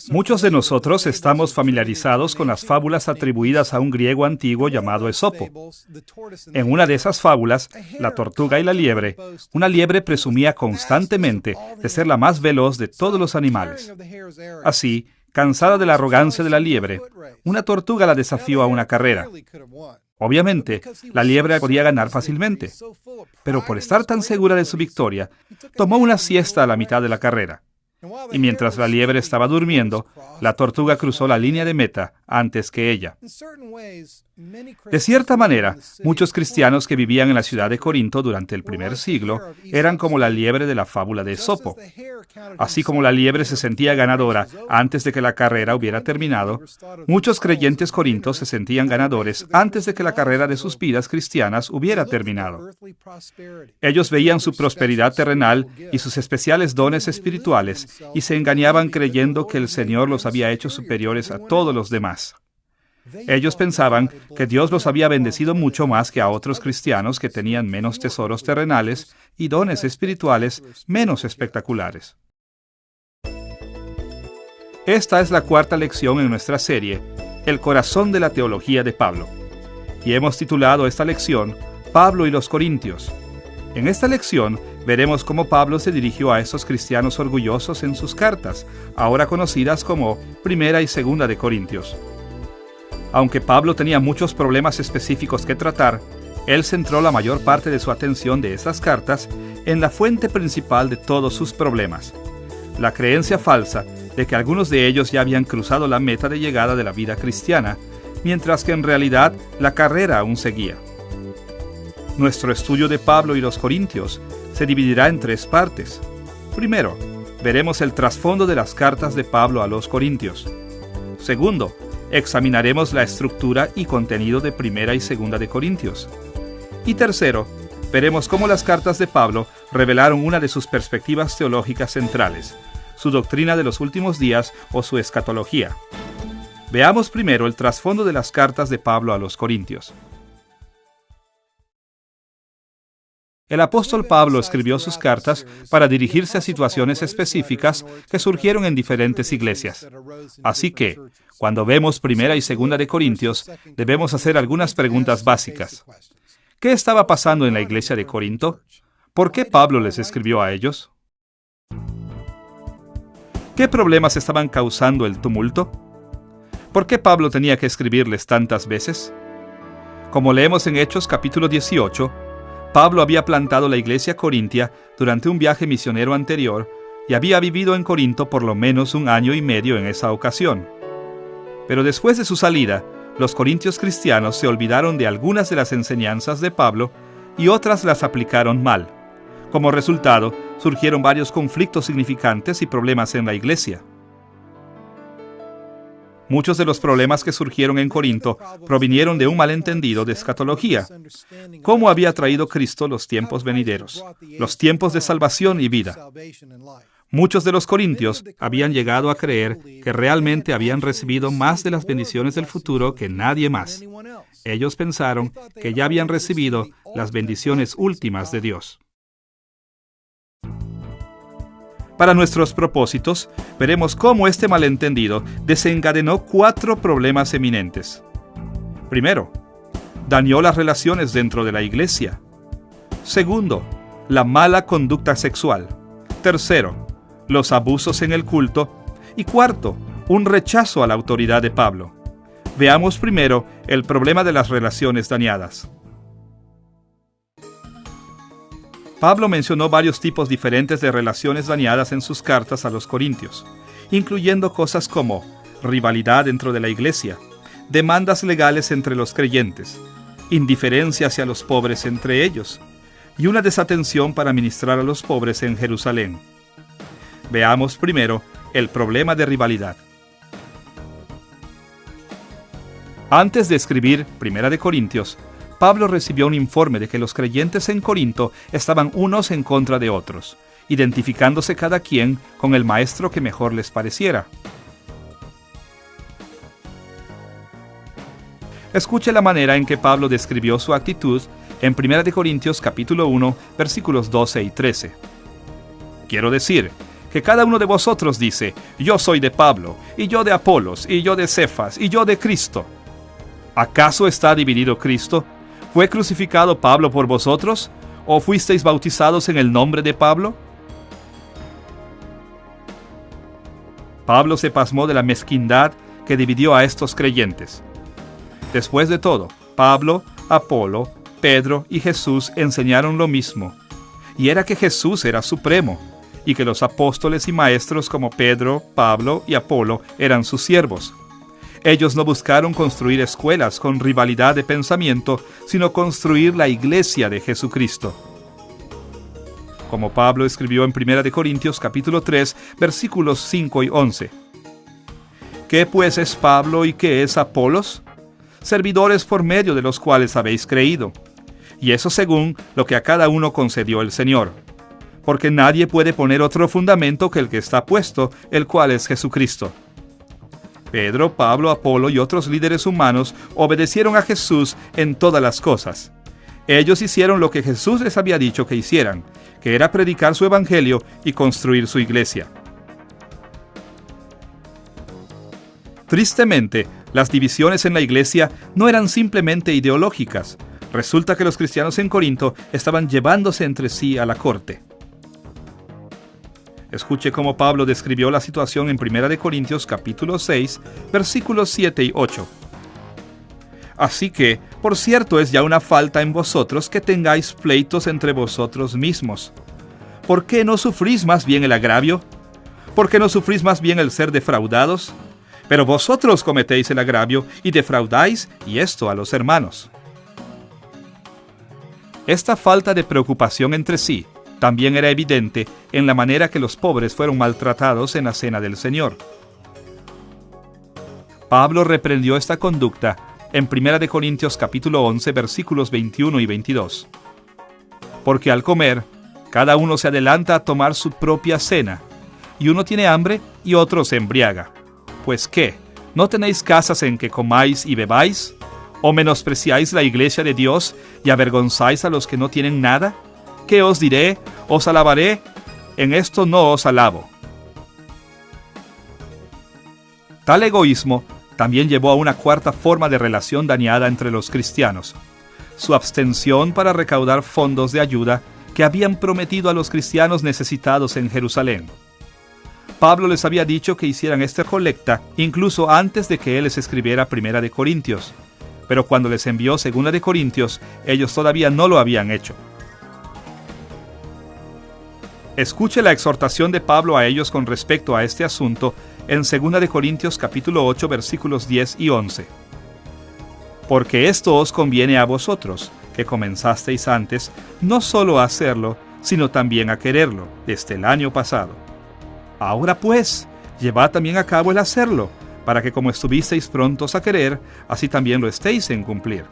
Muchos de nosotros estamos familiarizados con las fábulas atribuidas a un griego antiguo llamado Esopo. En una de esas fábulas, La tortuga y la liebre, una liebre presumía constantemente de ser la más veloz de todos los animales. Así, cansada de la arrogancia de la liebre, una tortuga la desafió a una carrera. Obviamente, la liebre podía ganar fácilmente, pero por estar tan segura de su victoria, tomó una siesta a la mitad de la carrera. Y mientras la liebre estaba durmiendo, la tortuga cruzó la línea de meta antes que ella. De cierta manera, muchos cristianos que vivían en la ciudad de Corinto durante el primer siglo eran como la liebre de la fábula de Esopo. Así como la liebre se sentía ganadora antes de que la carrera hubiera terminado, muchos creyentes corintios se sentían ganadores antes de que la carrera de sus vidas cristianas hubiera terminado. Ellos veían su prosperidad terrenal y sus especiales dones espirituales y se engañaban creyendo que el Señor los había hecho superiores a todos los demás. Ellos pensaban que Dios los había bendecido mucho más que a otros cristianos que tenían menos tesoros terrenales y dones espirituales menos espectaculares. Esta es la cuarta lección en nuestra serie, El corazón de la teología de Pablo. Y hemos titulado esta lección, Pablo y los Corintios. En esta lección veremos cómo Pablo se dirigió a esos cristianos orgullosos en sus cartas, ahora conocidas como Primera y Segunda de Corintios. Aunque Pablo tenía muchos problemas específicos que tratar, él centró la mayor parte de su atención de esas cartas en la fuente principal de todos sus problemas, la creencia falsa de que algunos de ellos ya habían cruzado la meta de llegada de la vida cristiana, mientras que en realidad la carrera aún seguía. Nuestro estudio de Pablo y los Corintios se dividirá en tres partes. Primero, veremos el trasfondo de las cartas de Pablo a los Corintios. Segundo, examinaremos la estructura y contenido de Primera y Segunda de Corintios. Y tercero, veremos cómo las cartas de Pablo revelaron una de sus perspectivas teológicas centrales, su doctrina de los últimos días o su escatología. Veamos primero el trasfondo de las cartas de Pablo a los Corintios. El apóstol Pablo escribió sus cartas para dirigirse a situaciones específicas que surgieron en diferentes iglesias. Así que, cuando vemos Primera y Segunda de Corintios, debemos hacer algunas preguntas básicas. ¿Qué estaba pasando en la iglesia de Corinto? ¿Por qué Pablo les escribió a ellos? ¿Qué problemas estaban causando el tumulto? ¿Por qué Pablo tenía que escribirles tantas veces? Como leemos en Hechos capítulo 18, Pablo había plantado la iglesia corintia durante un viaje misionero anterior y había vivido en Corinto por lo menos 1 año y medio en esa ocasión. Pero después de su salida, los corintios cristianos se olvidaron de algunas de las enseñanzas de Pablo y otras las aplicaron mal. Como resultado, surgieron varios conflictos significantes y problemas en la iglesia. Muchos de los problemas que surgieron en Corinto provinieron de un malentendido de escatología. ¿Cómo había traído Cristo los tiempos venideros, los tiempos de salvación y vida? Muchos de los corintios habían llegado a creer que realmente habían recibido más de las bendiciones del futuro que nadie más. Ellos pensaron que ya habían recibido las bendiciones últimas de Dios. Para nuestros propósitos, veremos cómo este malentendido desencadenó 4 problemas eminentes. Primero, dañó las relaciones dentro de la iglesia. Segundo, la mala conducta sexual. Tercero, los abusos en el culto. Y cuarto, un rechazo a la autoridad de Pablo. Veamos primero el problema de las relaciones dañadas. Pablo mencionó varios tipos diferentes de relaciones dañadas en sus cartas a los Corintios, incluyendo cosas como rivalidad dentro de la iglesia, demandas legales entre los creyentes, indiferencia hacia los pobres entre ellos, y una desatención para ministrar a los pobres en Jerusalén. Veamos primero el problema de rivalidad. Antes de escribir Primera de Corintios, Pablo recibió un informe de que los creyentes en Corinto estaban unos en contra de otros, identificándose cada quien con el maestro que mejor les pareciera. Escuche la manera en que Pablo describió su actitud en 1 Corintios capítulo 1, versículos 12 y 13. Quiero decir que cada uno de vosotros dice, yo soy de Pablo, y yo de Apolos, y yo de Cefas, y yo de Cristo. ¿Acaso está dividido Cristo? ¿Fue crucificado Pablo por vosotros? ¿O fuisteis bautizados en el nombre de Pablo? Pablo se pasmó de la mezquindad que dividió a estos creyentes. Después de todo, Pablo, Apolo, Pedro y Jesús enseñaron lo mismo, y era que Jesús era supremo, y que los apóstoles y maestros como Pedro, Pablo y Apolo eran sus siervos. Ellos no buscaron construir escuelas con rivalidad de pensamiento, sino construir la iglesia de Jesucristo. Como Pablo escribió en 1 Corintios capítulo 3, versículos 5 y 11. ¿Qué pues es Pablo y qué es Apolos? Servidores por medio de los cuales habéis creído, y eso según lo que a cada uno concedió el Señor. Porque nadie puede poner otro fundamento que el que está puesto, el cual es Jesucristo. Pedro, Pablo, Apolo y otros líderes humanos obedecieron a Jesús en todas las cosas. Ellos hicieron lo que Jesús les había dicho que hicieran, que era predicar su evangelio y construir su iglesia. Tristemente, las divisiones en la iglesia no eran simplemente ideológicas. Resulta que los cristianos en Corinto estaban llevándose entre sí a la corte. Escuche cómo Pablo describió la situación en 1 Corintios capítulo 6, versículos 7 y 8. Así que, por cierto, es ya una falta en vosotros que tengáis pleitos entre vosotros mismos. ¿Por qué no sufrís más bien el agravio? ¿Por qué no sufrís más bien el ser defraudados? Pero vosotros cometéis el agravio y defraudáis, y esto a los hermanos. Esta falta de preocupación entre sí también era evidente en la manera que los pobres fueron maltratados en la cena del Señor. Pablo reprendió esta conducta en 1 Corintios capítulo 11, versículos 21 y 22. Porque al comer, cada uno se adelanta a tomar su propia cena, y uno tiene hambre y otro se embriaga. Pues ¿qué? ¿No tenéis casas en que comáis y bebáis? ¿O menospreciáis la iglesia de Dios y avergonzáis a los que no tienen nada? ¿Qué os diré? ¿Os alabaré? En esto no os alabo. Tal egoísmo también llevó a una cuarta forma de relación dañada entre los cristianos: su abstención para recaudar fondos de ayuda que habían prometido a los cristianos necesitados en Jerusalén. Pablo les había dicho que hicieran esta colecta incluso antes de que él les escribiera 1 Corintios, pero cuando les envió 2 Corintios, ellos todavía no lo habían hecho. Escuche la exhortación de Pablo a ellos con respecto a este asunto en 2 Corintios capítulo 8, versículos 10 y 11. Porque esto os conviene a vosotros, que comenzasteis antes, no solo a hacerlo, sino también a quererlo, desde el año pasado. Ahora pues, llevad también a cabo el hacerlo, para que como estuvisteis prontos a querer, así también lo estéis en cumplir.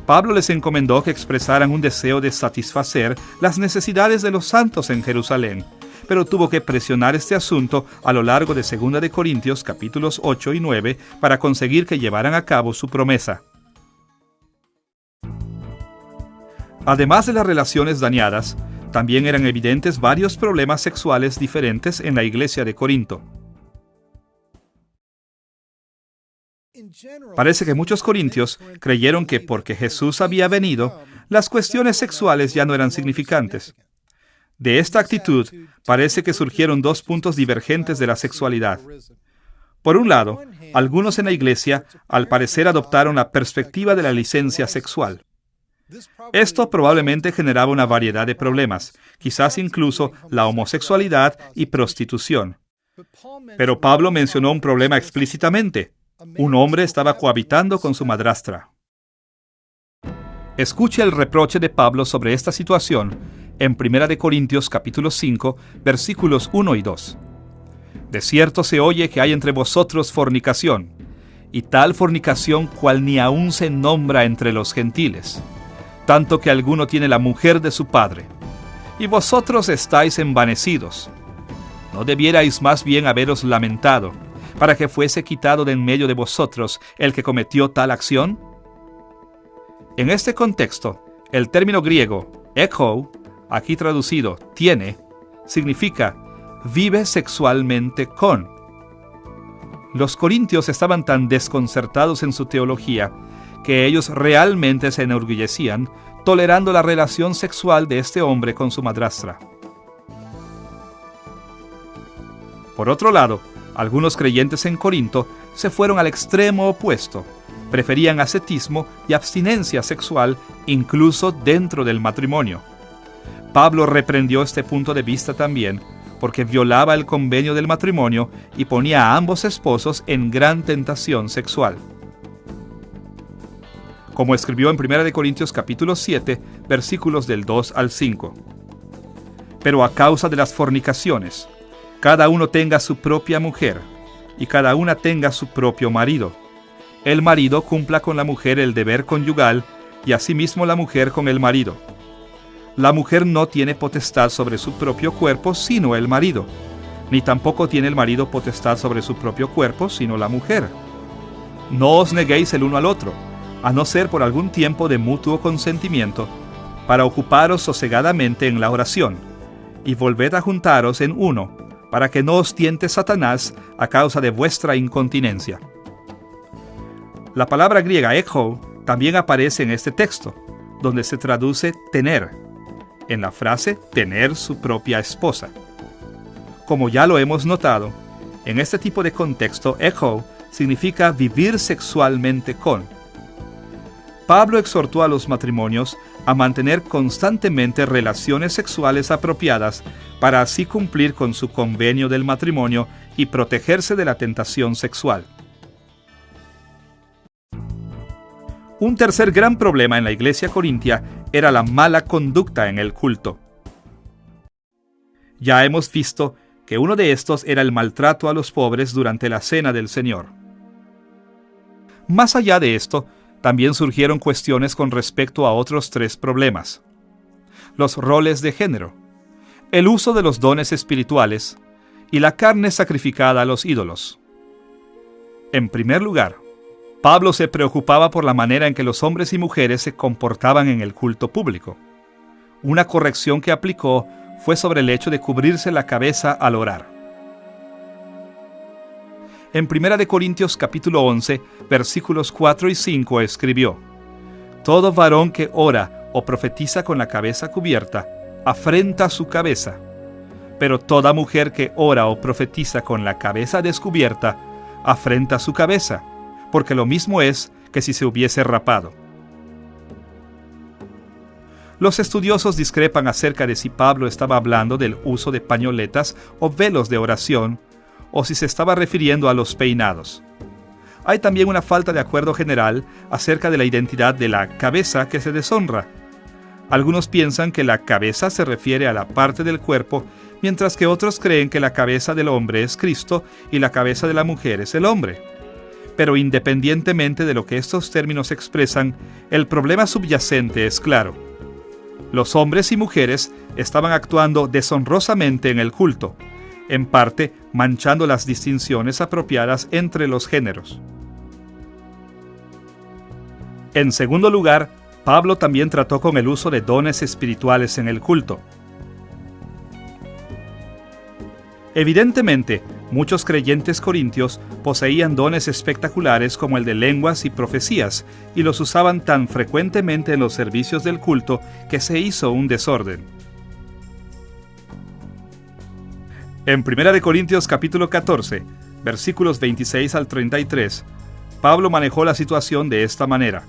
Pablo les encomendó que expresaran un deseo de satisfacer las necesidades de los santos en Jerusalén, pero tuvo que presionar este asunto a lo largo de 2 Corintios capítulos 8 y 9 para conseguir que llevaran a cabo su promesa. Además de las relaciones dañadas, también eran evidentes varios problemas sexuales diferentes en la iglesia de Corinto. Parece que muchos corintios creyeron que porque Jesús había venido, las cuestiones sexuales ya no eran significantes. De esta actitud, parece que surgieron dos puntos divergentes de la sexualidad. Por un lado, algunos en la iglesia, al parecer, adoptaron la perspectiva de la licencia sexual. Esto probablemente generaba una variedad de problemas, quizás incluso la homosexualidad y prostitución. Pero Pablo mencionó un problema explícitamente. Un hombre estaba cohabitando con su madrastra. Escuche el reproche de Pablo sobre esta situación en 1 Corintios capítulo 5, versículos 1 y 2. De cierto se oye que hay entre vosotros fornicación, y tal fornicación cual ni aun se nombra entre los gentiles, tanto que alguno tiene la mujer de su padre. Y vosotros estáis envanecidos. ¿No debierais más bien haberos lamentado, para que fuese quitado de en medio de vosotros el que cometió tal acción? En este contexto, el término griego, echo, aquí traducido, tiene, significa vive sexualmente con. Los corintios estaban tan desconcertados en su teología que ellos realmente se enorgullecían tolerando la relación sexual de este hombre con su madrastra. Por otro lado, algunos creyentes en Corinto se fueron al extremo opuesto. Preferían ascetismo y abstinencia sexual incluso dentro del matrimonio. Pablo reprendió este punto de vista también, porque violaba el convenio del matrimonio y ponía a ambos esposos en gran tentación sexual. Como escribió en 1 Corintios capítulo 7, versículos del 2 al 5. Pero a causa de las fornicaciones, cada uno tenga su propia mujer, y cada una tenga su propio marido. El marido cumpla con la mujer el deber conyugal, y asimismo la mujer con el marido. La mujer no tiene potestad sobre su propio cuerpo, sino el marido, ni tampoco tiene el marido potestad sobre su propio cuerpo, sino la mujer. No os neguéis el uno al otro, a no ser por algún tiempo de mutuo consentimiento, para ocuparos sosegadamente en la oración, y volved a juntaros en uno, para que no os tiente Satanás a causa de vuestra incontinencia. La palabra griega echo también aparece en este texto, donde se traduce tener, en la frase tener su propia esposa. Como ya lo hemos notado, en este tipo de contexto, echo significa vivir sexualmente con. Pablo exhortó a los matrimonios a mantener constantemente relaciones sexuales apropiadas para así cumplir con su convenio del matrimonio y protegerse de la tentación sexual. Un tercer gran problema en la iglesia corintia era la mala conducta en el culto. Ya hemos visto que uno de estos era el maltrato a los pobres durante la cena del Señor. Más allá de esto, también surgieron cuestiones con respecto a otros tres problemas: los roles de género, el uso de los dones espirituales y la carne sacrificada a los ídolos. En primer lugar, Pablo se preocupaba por la manera en que los hombres y mujeres se comportaban en el culto público. Una corrección que aplicó fue sobre el hecho de cubrirse la cabeza al orar. En 1 Corintios capítulo 11, versículos 4 y 5 escribió: Todo varón que ora o profetiza con la cabeza cubierta, afrenta su cabeza. Pero toda mujer que ora o profetiza con la cabeza descubierta, afrenta su cabeza, porque lo mismo es que si se hubiese rapado. Los estudiosos discrepan acerca de si Pablo estaba hablando del uso de pañoletas o velos de oración, o si se estaba refiriendo a los peinados. Hay también una falta de acuerdo general acerca de la identidad de la cabeza que se deshonra. Algunos piensan que la cabeza se refiere a la parte del cuerpo, mientras que otros creen que la cabeza del hombre es Cristo y la cabeza de la mujer es el hombre. Pero independientemente de lo que estos términos expresan, el problema subyacente es claro. Los hombres y mujeres estaban actuando deshonrosamente en el culto, en parte manchando las distinciones apropiadas entre los géneros. En segundo lugar, Pablo también trató con el uso de dones espirituales en el culto. Evidentemente, muchos creyentes corintios poseían dones espectaculares como el de lenguas y profecías, y los usaban tan frecuentemente en los servicios del culto que se hizo un desorden. En 1 Corintios capítulo 14, versículos 26 al 33, Pablo manejó la situación de esta manera: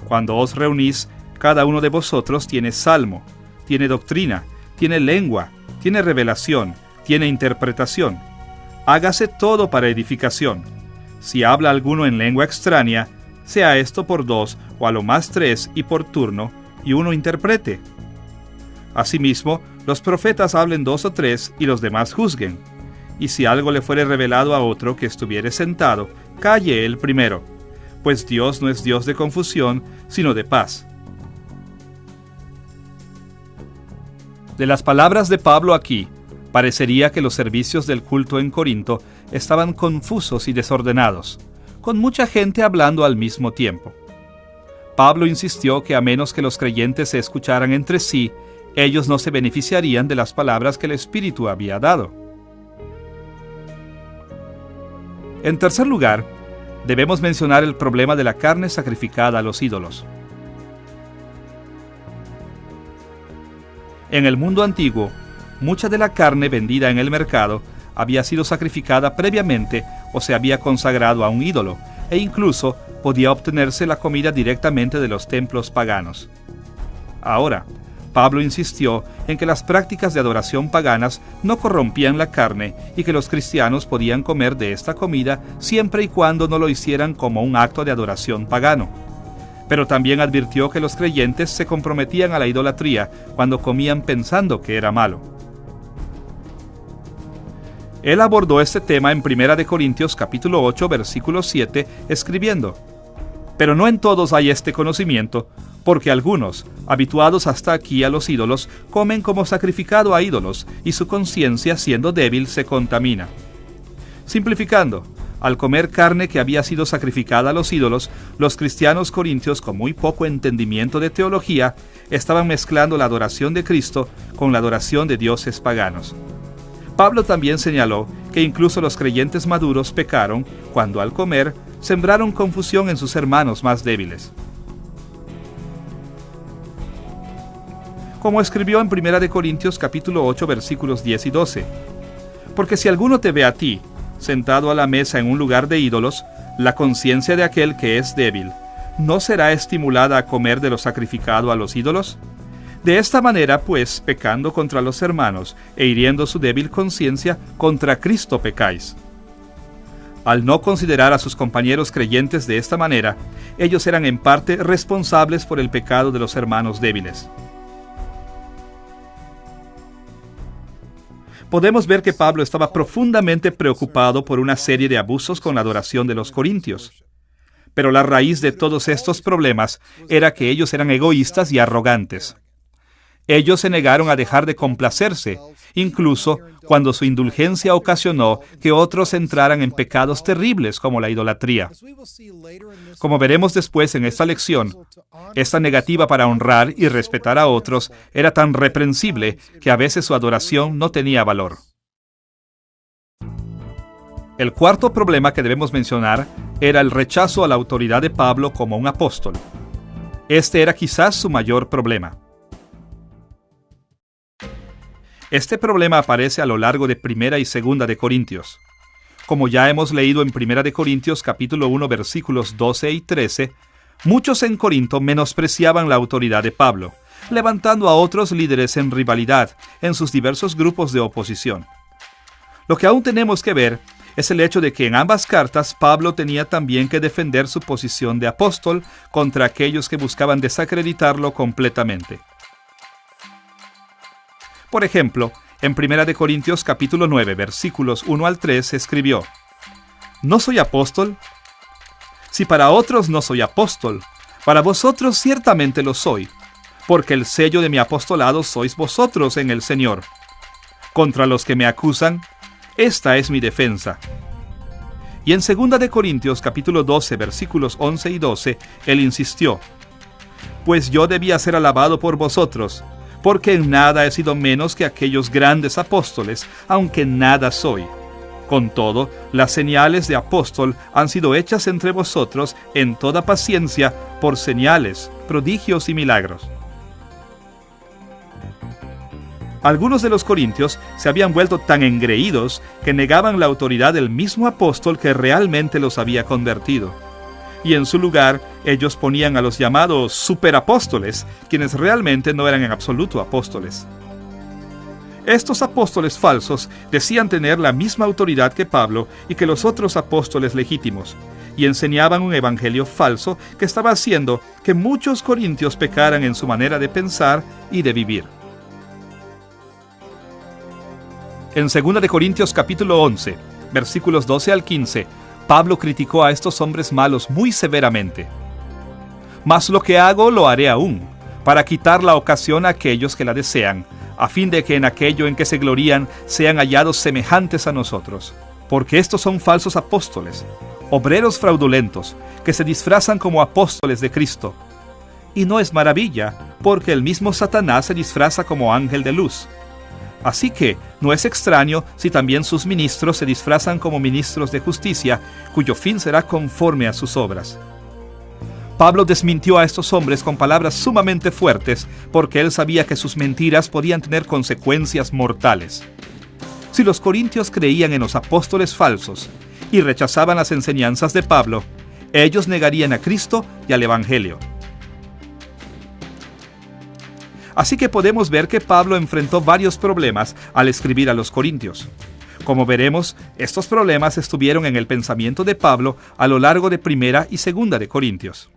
Cuando os reunís, cada uno de vosotros tiene salmo, tiene doctrina, tiene lengua, tiene revelación, tiene interpretación. Hágase todo para edificación. Si habla alguno en lengua extraña, sea esto por 2 o a lo más 3 y por turno, y uno interprete. Asimismo, los profetas hablen 2 o 3 y los demás juzguen. Y si algo le fuere revelado a otro que estuviere sentado, calle él primero, pues Dios no es Dios de confusión, sino de paz. De las palabras de Pablo aquí, parecería que los servicios del culto en Corinto estaban confusos y desordenados, con mucha gente hablando al mismo tiempo. Pablo insistió que a menos que los creyentes se escucharan entre sí, ellos no se beneficiarían de las palabras que el Espíritu había dado. En tercer lugar, debemos mencionar el problema de la carne sacrificada a los ídolos. En el mundo antiguo, mucha de la carne vendida en el mercado había sido sacrificada previamente o se había consagrado a un ídolo, e incluso podía obtenerse la comida directamente de los templos paganos. Ahora, Pablo insistió en que las prácticas de adoración paganas no corrompían la carne y que los cristianos podían comer de esta comida siempre y cuando no lo hicieran como un acto de adoración pagano. Pero también advirtió que los creyentes se comprometían a la idolatría cuando comían pensando que era malo. Él abordó este tema en 1 Corintios capítulo 8, versículo 7, escribiendo: «Pero no en todos hay este conocimiento, porque algunos, habituados hasta aquí a los ídolos, comen como sacrificado a ídolos, y su conciencia, siendo débil, se contamina». Simplificando, al comer carne que había sido sacrificada a los ídolos, los cristianos corintios, con muy poco entendimiento de teología, estaban mezclando la adoración de Cristo con la adoración de dioses paganos. Pablo también señaló que incluso los creyentes maduros pecaron cuando al comer sembraron confusión en sus hermanos más débiles. Como escribió en 1 Corintios capítulo 8 versículos 10 y 12, «Porque si alguno te ve a ti, sentado a la mesa en un lugar de ídolos, la conciencia de aquel que es débil, ¿no será estimulada a comer de lo sacrificado a los ídolos? De esta manera, pues, pecando contra los hermanos e hiriendo su débil conciencia, contra Cristo pecáis». Al no considerar a sus compañeros creyentes de esta manera, ellos eran en parte responsables por el pecado de los hermanos débiles. Podemos ver que Pablo estaba profundamente preocupado por una serie de abusos con la adoración de los corintios. Pero la raíz de todos estos problemas era que ellos eran egoístas y arrogantes. Ellos se negaron a dejar de complacerse, incluso cuando su indulgencia ocasionó que otros entraran en pecados terribles como la idolatría. Como veremos después en esta lección, esta negativa para honrar y respetar a otros era tan reprensible que a veces su adoración no tenía valor. El cuarto problema que debemos mencionar era el rechazo a la autoridad de Pablo como un apóstol. Este era quizás su mayor problema. Este problema aparece a lo largo de 1 y 2 de Corintios. Como ya hemos leído en 1 de Corintios capítulo 1 versículos 12 y 13, muchos en Corinto menospreciaban la autoridad de Pablo, levantando a otros líderes en rivalidad en sus diversos grupos de oposición. Lo que aún tenemos que ver es el hecho de que en ambas cartas Pablo tenía también que defender su posición de apóstol contra aquellos que buscaban desacreditarlo completamente. Por ejemplo, en 1 de Corintios capítulo 9, versículos 1 al 3, escribió: «¿No soy apóstol? Si para otros no soy apóstol, para vosotros ciertamente lo soy, porque el sello de mi apostolado sois vosotros en el Señor. Contra los que me acusan, esta es mi defensa». Y en 2 de Corintios capítulo 12, versículos 11 y 12, él insistió: «Pues yo debía ser alabado por vosotros, porque en nada he sido menos que aquellos grandes apóstoles, aunque nada soy. Con todo, las señales de apóstol han sido hechas entre vosotros en toda paciencia por señales, prodigios y milagros». Algunos de los corintios se habían vuelto tan engreídos que negaban la autoridad del mismo apóstol que realmente los había convertido. Y en su lugar, ellos ponían a los llamados superapóstoles, quienes realmente no eran en absoluto apóstoles. Estos apóstoles falsos decían tener la misma autoridad que Pablo y que los otros apóstoles legítimos, y enseñaban un evangelio falso que estaba haciendo que muchos corintios pecaran en su manera de pensar y de vivir. En 2 de Corintios capítulo 11, versículos 12 al 15, Pablo criticó a estos hombres malos muy severamente. «Mas lo que hago lo haré aún, para quitar la ocasión a aquellos que la desean, a fin de que en aquello en que se glorían sean hallados semejantes a nosotros. Porque estos son falsos apóstoles, obreros fraudulentos, que se disfrazan como apóstoles de Cristo. Y no es maravilla, porque el mismo Satanás se disfraza como ángel de luz. Así que no es extraño si también sus ministros se disfrazan como ministros de justicia, cuyo fin será conforme a sus obras. Pablo desmintió a estos hombres con palabras sumamente fuertes, porque él sabía que sus mentiras podían tener consecuencias mortales. Si los corintios creían en los apóstoles falsos y rechazaban las enseñanzas de Pablo, ellos negarían a Cristo y al Evangelio. Así que podemos ver que Pablo enfrentó varios problemas al escribir a los corintios. Como veremos, estos problemas estuvieron en el pensamiento de Pablo a lo largo de Primera y Segunda de Corintios.